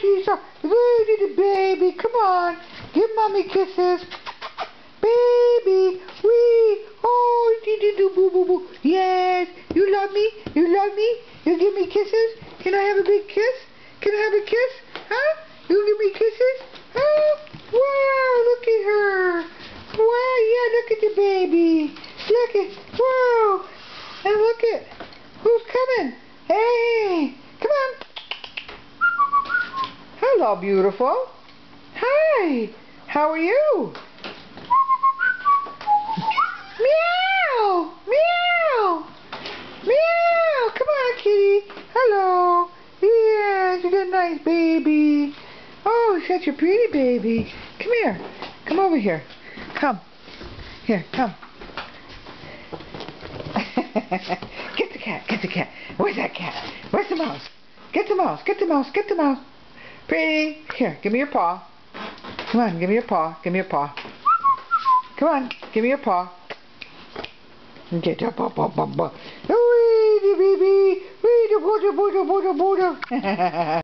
she's a little baby. Come on, give mommy kisses. Baby, oh, do boo boo boo. Yes, you love me? You love me? You give me kisses? Can I have a big kiss? Can I have a kiss? Huh? You give me kisses? Huh? Wow, look at her. Wow, yeah, look at the baby. Look at, wow. And look at, who's coming? Hey, come on. Hello, beautiful. Hi, how are you? Meow, meow, meow. Come on, kitty. Hello. Yes, you're a nice baby. Oh, such a pretty baby. Come here. Come over here. Come. Here, come. Get the cat, get the cat. Where's that cat? Where's the mouse? Get the mouse, get the mouse, get the mouse. Pretty. Here, give me your paw. Come on, give me your paw, give me your paw. Come on, give me your paw. Get your paw, paw, paw, paw. Wee, baby. Wee,